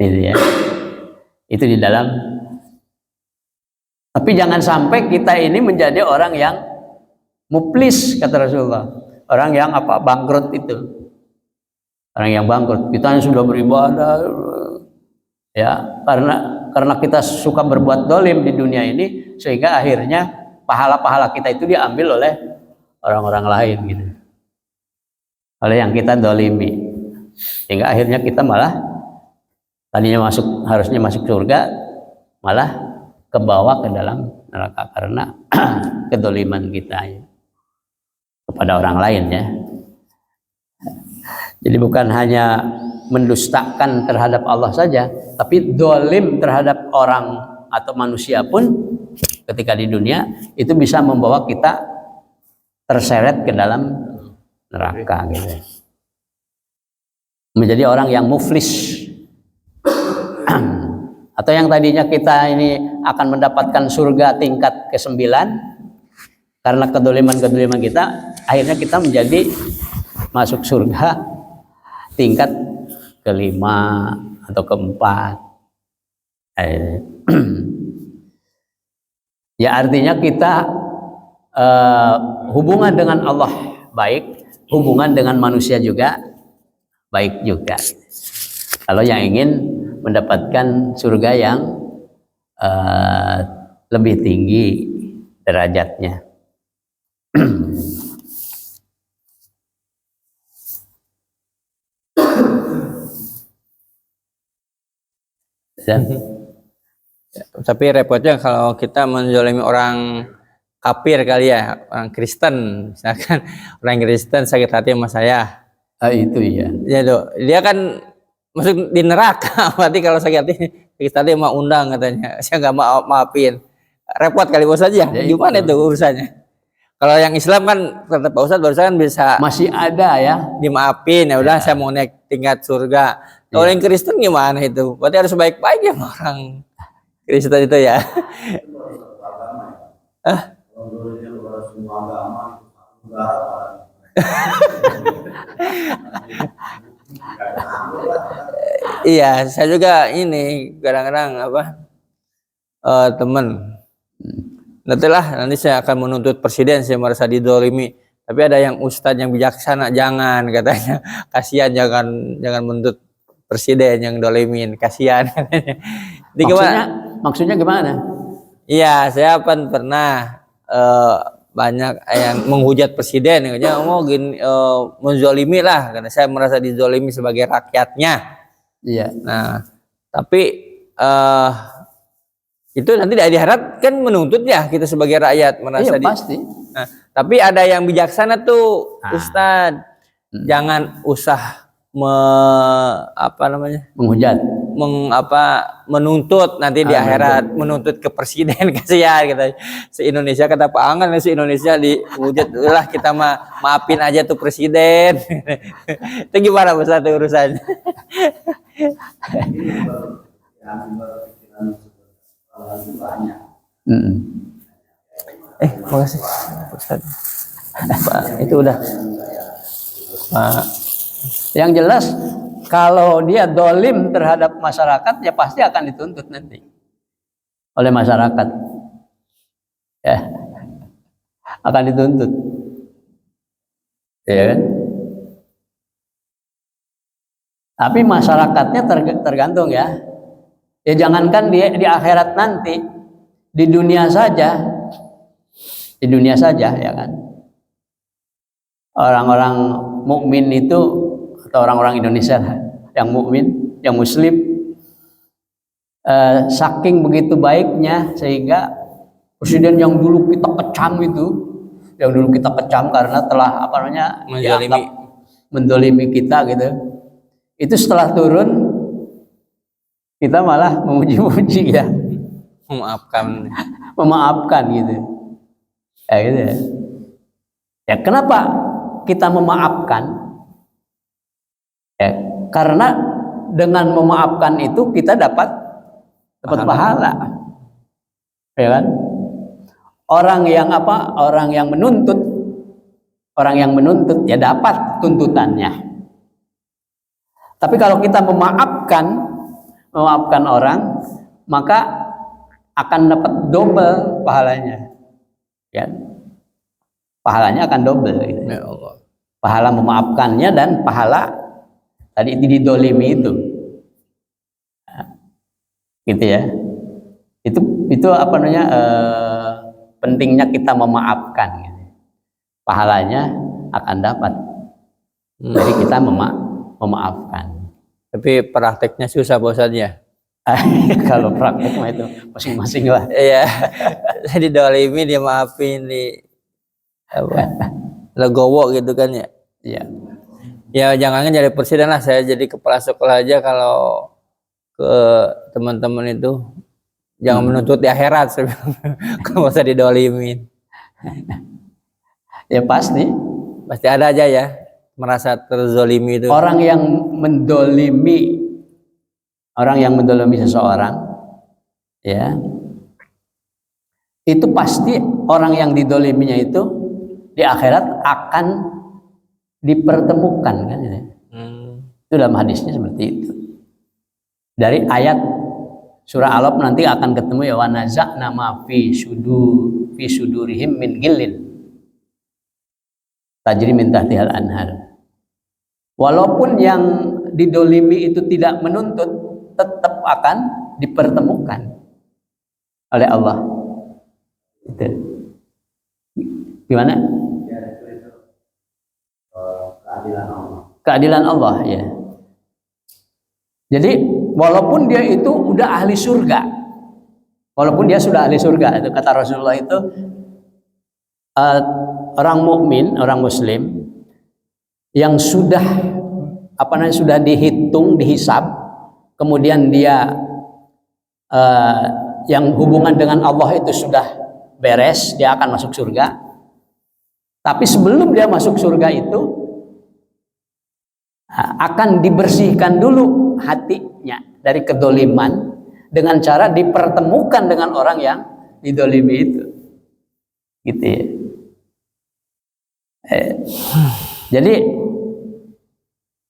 Itu ya. Itu di dalam. Tapi jangan sampai kita ini menjadi orang yang muflis, kata Rasulullah. Orang yang bangkrut itu. Orang yang bangkrut. Kita yang sudah beribadah ya, karena kita suka berbuat dolim di dunia ini, sehingga akhirnya pahala-pahala kita itu diambil oleh orang-orang lain gitu. Oleh yang kita dolimi. Sehingga akhirnya kita malah tadinya harusnya masuk surga, malah kebawa ke dalam neraka karena kedoliman kita ya, kepada orang lain ya. Jadi bukan hanya mendustakan terhadap Allah saja, tapi dolim terhadap orang atau manusia pun ketika di dunia itu bisa membawa kita terseret ke dalam neraka gitu. menjadi orang yang muflis. Atau yang tadinya kita ini akan mendapatkan surga tingkat ke-9 karena kedoliman kita, akhirnya kita menjadi masuk surga tingkat ke-5 atau ke-4. Ya artinya kita hubungan dengan Allah baik, hubungan dengan manusia juga baik juga. Kalau yang ingin mendapatkan surga yang lebih tinggi derajatnya. Tapi repotnya kalau kita menzalimi orang kafir kali ya, orang Kristen, misalkan orang Kristen sakit hati sama saya. Itu ya. Ya tuh, dia kan masuk di neraka. Berarti kalau sakit hati mau undang katanya. Saya nggak mau maafin. Repot kali bos aja. Ya, gimana itu urusannya? Kalau yang Islam kan kata Pak Ustadz barusan bisa masih ada ya. Dimaafin ya udah saya mau naik tingkat surga. Kalau yang Kristen gimana itu? Berarti harus baik-baik ya orang Kristen itu ya. Iya, saya juga ini kadang-kadang teman. Nanti saya akan menuntut presiden, saya merasa didolimi. Tapi ada yang ustadz yang bijaksana, jangan katanya. Kasihan, jangan menuntut presiden yang dolimin, kasihan. Maksudnya gimana? Iya, saya pernah banyak yang menghujat presiden, katanya menzolimi lah, karena saya merasa dizolimi sebagai rakyatnya. Iya. Nah, tapi itu nanti di akhirat kan menuntut ya kita sebagai rakyat merasa pasti. Nah, tapi ada yang bijaksana tuh, Ustadz, jangan usah menghujat, menuntut nanti di akhirat, menuntut ke presiden, kasihan gitu. Se-Indonesia kata Pak Angan, se-Indonesia dihujat lah, kita maafin aja tuh presiden. Itu gimana Ustadz urusannya? Makasih Ustaz. Pak, itu udah. Pak. Yang jelas kalau dia dolim terhadap masyarakat ya pasti akan dituntut nanti oleh masyarakat. Ya, akan dituntut. Ya kan? Tapi masyarakatnya tergantung ya. Ya jangankan di akhirat nanti, di dunia saja ya kan. Orang-orang mukmin itu atau orang-orang Indonesia yang mukmin, yang muslim, saking begitu baiknya sehingga presiden yang dulu kita kecam karena telah mendolimi kita gitu. Itu setelah turun kita malah memuji-muji ya, memaafkan gitu. Ya gitu ya. Ya kenapa kita memaafkan? Ya, karena dengan memaafkan itu kita dapat pahala. Ya kan? Orang yang menuntut ya dapat tuntutannya. Tapi kalau kita memaafkan orang, maka akan dapat double pahalanya. Ya. Pahalanya akan double gitu. Ya Allah. Pahala memaafkannya dan pahala tadi didolimi itu. Nah, gitu ya. Itu pentingnya kita memaafkan gitu. Pahalanya akan dapat. Jadi kita memaafkan. Tapi prakteknya susah bosannya. Kalau praktek mah itu masing-masing lah. Iya. Jadi dolimi dia maafin legowo gitu kan ya. Iya. Ya jangan jadi presiden lah, saya jadi kepala sekolah aja kalau ke teman-teman itu jangan menuntut di akhirat, kalau usah didolimin. Ya pasti ada aja ya. merasa terzolimi itu. Orang yang mendolimi seseorang, ya, itu pasti orang yang didoliminya itu di akhirat akan dipertemukan, kan? Itu dalam hadisnya seperti itu. Dari ayat surah Al-Alaq nanti akan ketemu ya, wa naza'na ma fi sudurihim min ghillin tajri min tahtihal anhar. Walaupun yang didolimi itu tidak menuntut, tetap akan dipertemukan oleh Allah. Itu gimana? Keadilan Allah, ya. Jadi walaupun dia itu udah ahli surga, walaupun dia sudah ahli surga, itu kata Rasulullah itu, orang mukmin, orang muslim yang sudah sudah dihitung, dihisab, kemudian dia yang hubungan dengan Allah itu sudah beres, dia akan masuk surga. Tapi sebelum dia masuk surga itu akan dibersihkan dulu hatinya dari kedoliman dengan cara dipertemukan dengan orang yang didolimi itu, gitu ya. Jadi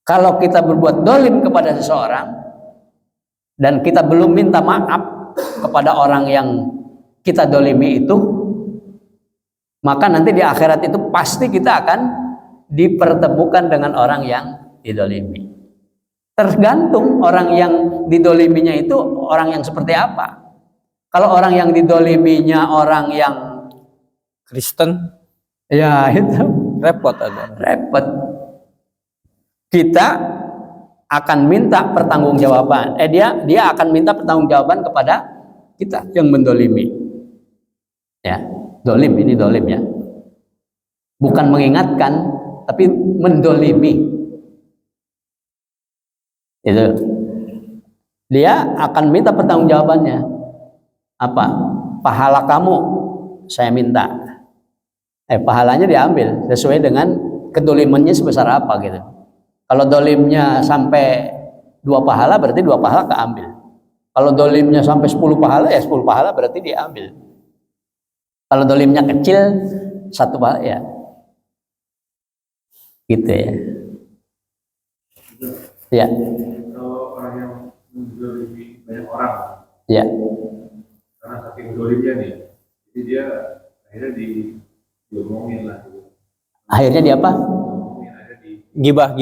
kalau kita berbuat dolim kepada seseorang dan kita belum minta maaf kepada orang yang kita dolimi itu, maka nanti di akhirat itu pasti kita akan dipertemukan dengan orang yang didolimi. Tergantung orang yang didoliminya itu orang yang seperti apa. Kalau orang yang didoliminya orang yang Kristen, ya itu repot ada. repot. Kita akan minta pertanggungjawaban. Dia akan minta pertanggungjawaban kepada kita yang mendolimi. Ya, dolim, ini dolim ya. Bukan mengingatkan, tapi mendolimi. Itu. Dia akan minta pertanggungjawabannya. Apa? Pahala kamu saya minta. Pahalanya diambil sesuai dengan kedolimannya sebesar apa gitu. Kalau dolimnya sampai 2 pahala berarti 2 pahala keambil. Kalau dolimnya sampai 10 pahala ya 10 pahala berarti diambil. Kalau dolimnya kecil 1 pahala ya gitu ya. Ya. Kalau orang yang mendolimi banyak orang, Ya. karena saking dolimnya nih, jadi dia akhirnya diomongin lah. Akhirnya di apa? Diomongin, ada Gibah.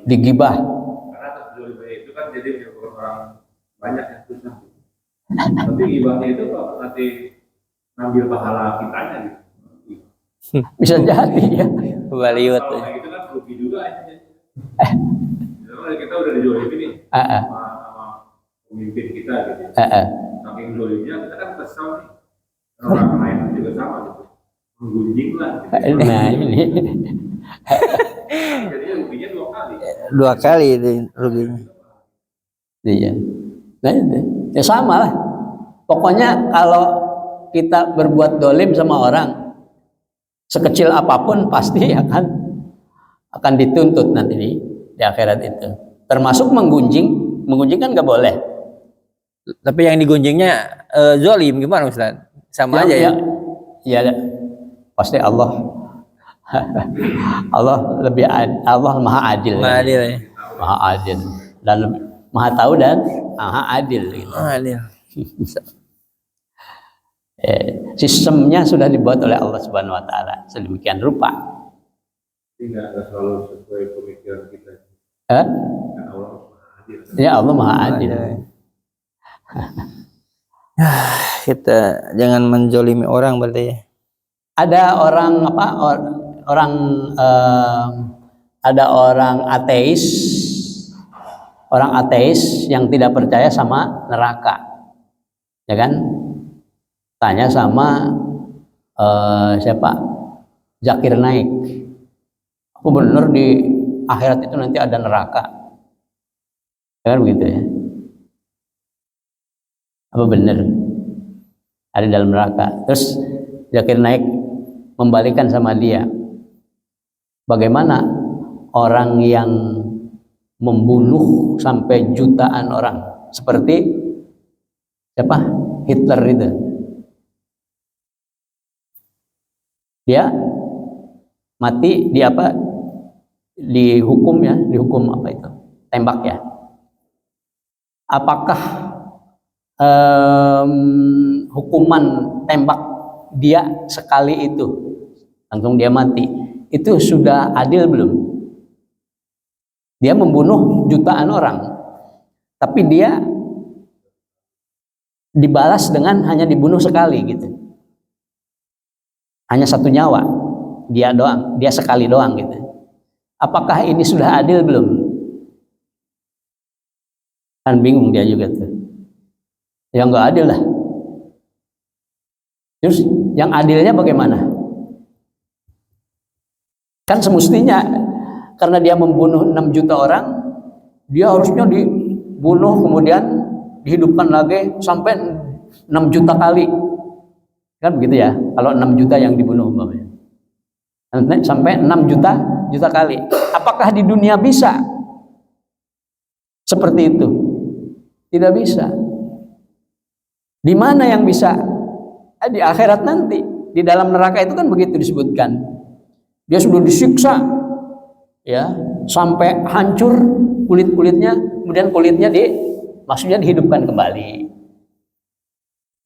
Digibah. karena terdolimnya itu kan jadi menyebabkan orang banyak yang susah. Tapi gibahnya itu kok nanti ngambil pahala kitanya gitu. Bisa jadi ya. Baliut. Kalau kayak gitu kan rugi juga aja. Kita udah didolimi nih sama pemimpin kita gitu. Saking dolimnya kita kan kesal nih. Orang lain juga sama gitu. Menggunjing lah gitu. Nah ini. Jadi ruginya 2 kali. 2 kali itu ruginya. Iya. Nah, ya sama lah. Pokoknya kalau kita berbuat dolim sama orang, sekecil apapun pasti akan dituntut nanti di akhirat itu. Termasuk menggunjing kan nggak boleh. Tapi yang digunjingnya zolim gimana Ustaz? Sama aja ya? Ya, pasti Allah Allah maha adil. Maha adil ya. Maha adil dan maha tahu dan maha adil. Gitu. Maha adil. Sistemnya sudah dibuat oleh Allah Subhanahu Wa Taala sedemikian rupa. Tidak selalu sesuai pemikiran kita. Allah maha adil. Ya Allah maha adil. Kita jangan menjolimi orang berarti ya. Ada orang ateis yang tidak percaya sama neraka, ya kan? Tanya sama siapa? Zakir Naik. Apa benar di akhirat itu nanti ada neraka? Ya kan begitu ya? Apa benar ada dalam neraka? Terus Zakir Naik membalikan sama dia, Bagaimana orang yang membunuh sampai jutaan orang seperti siapa? Hitler itu. Dia mati di apa? Dihukum ya, dihukum apa itu? Tembak ya. Apakah hukuman tembak dia sekali itu langsung dia mati itu sudah adil belum? Dia membunuh jutaan orang, tapi dia dibalas dengan hanya dibunuh sekali gitu, hanya satu nyawa dia doang, dia sekali doang gitu. Apakah ini sudah adil belum? Kan bingung dia juga tuh. Ya nggak adil lah. Terus yang adilnya bagaimana? Kan semestinya karena dia membunuh 6 juta orang, dia harusnya dibunuh kemudian dihidupkan lagi sampai 6 juta kali. Kan begitu ya, kalau 6 juta yang dibunuh umpamanya. Sampai 6 juta kali. Apakah di dunia bisa seperti itu? Tidak bisa. Di mana yang bisa? Di akhirat nanti. Di dalam neraka itu kan begitu disebutkan. Dia sudah disiksa, ya, sampai hancur kulit-kulitnya, kemudian kulitnya maksudnya dihidupkan kembali.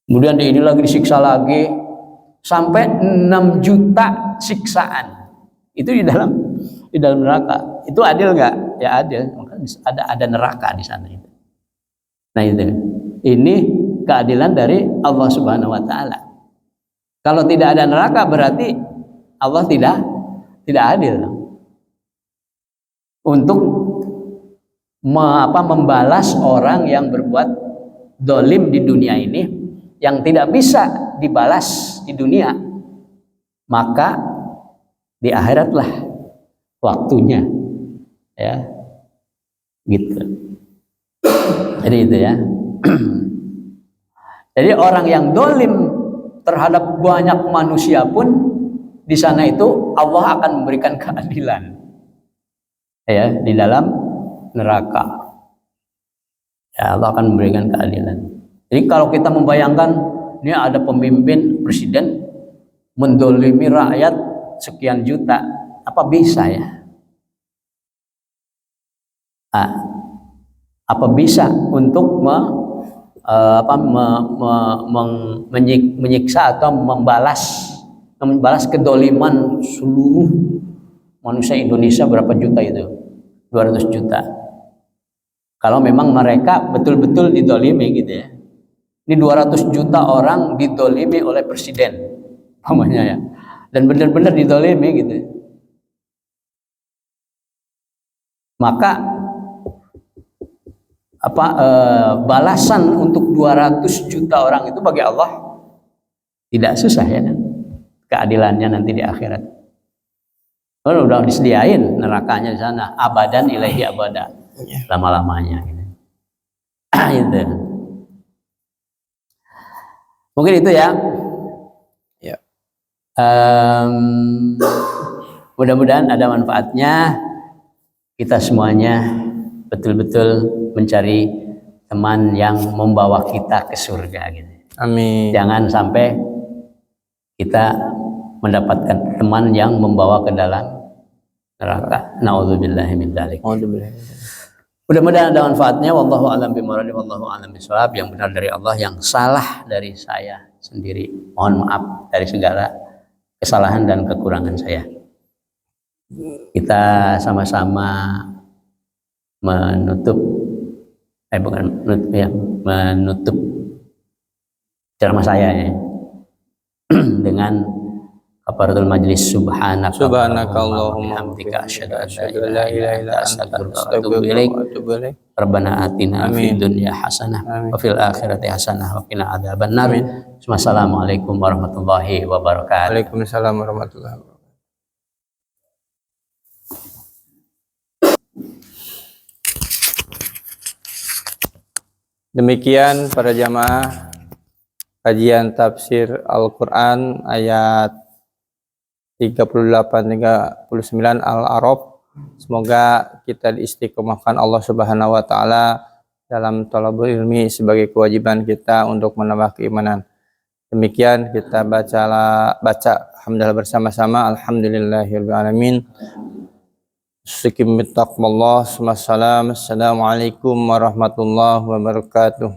Kemudian ini lagi disiksa lagi sampai 6 juta siksaan. Itu di dalam neraka. Itu adil nggak? Ya adil. Maka ada neraka di sana itu. Nah itu. Ini keadilan dari Allah Subhanahu wa taala. Kalau tidak ada neraka berarti Allah tidak adil untuk membalas orang yang berbuat dolim di dunia ini yang tidak bisa dibalas di dunia, maka di akhiratlah waktunya, ya gitu. Jadi itu ya. Jadi orang yang dolim terhadap banyak manusia pun di sana itu Allah akan memberikan keadilan, ya, di dalam neraka. Ya, Allah akan memberikan keadilan. Jadi kalau kita membayangkan ini ada pemimpin presiden mendolimi rakyat sekian juta, apa bisa ya? Apa bisa untuk menyiksa atau membalas kedoliman seluruh manusia Indonesia berapa juta itu? 200 juta. Kalau memang mereka betul-betul didolimi gitu ya. Ini 200 juta orang didolimi oleh presiden, namanya ya. Dan benar-benar didolimi gitu. Maka balasan untuk 200 juta orang itu bagi Allah tidak susah ya kan? Keadilannya nanti di akhirat. Udah disediain nerakanya di sana, abadan ilahi abada, lama-lamanya. Gitu. Itu. Mungkin itu ya. Ya. Mudah-mudahan ada manfaatnya. Kita semuanya betul-betul mencari teman yang membawa kita ke surga. Gitu. Amin. Jangan sampai kita mendapatkan teman yang membawa ke dalam neraka. Nauzubillahi min dzalik. Mudah-mudahan ada manfaatnya. Wallahu a'lam bimuradi, wallahu a'lam bishawab. Yang benar dari Allah, yang salah dari saya sendiri. Mohon maaf dari segala kesalahan dan kekurangan saya. Kita sama-sama menutup ceramah saya ya, dengan kafaratul majlis. Subhanakallahumma bihamdika asyhadu an la ilaha illa anta astaghfiruka wa atubu ilaik. Rabbana atina fid dunya hasanah wa fil akhirati hasanah wa qina adzabannar. Wassalamualaikum warahmatullahi wabarakatuh. Waalaikumsalam warahmatullahi wabarakatuh. Demikian para jamaah kajian tafsir Al-Quran ayat 38-39 Al-A'raf. Semoga kita diistiqomahkan Allah Subhanahu wa taala dalam thalabul ilmi sebagai kewajiban kita untuk menambah keimanan. Demikian kita baca alhamdulillah bersama-sama. Alhamdulillahirabbil alamin. Assalamualaikum warahmatullahi wabarakatuh.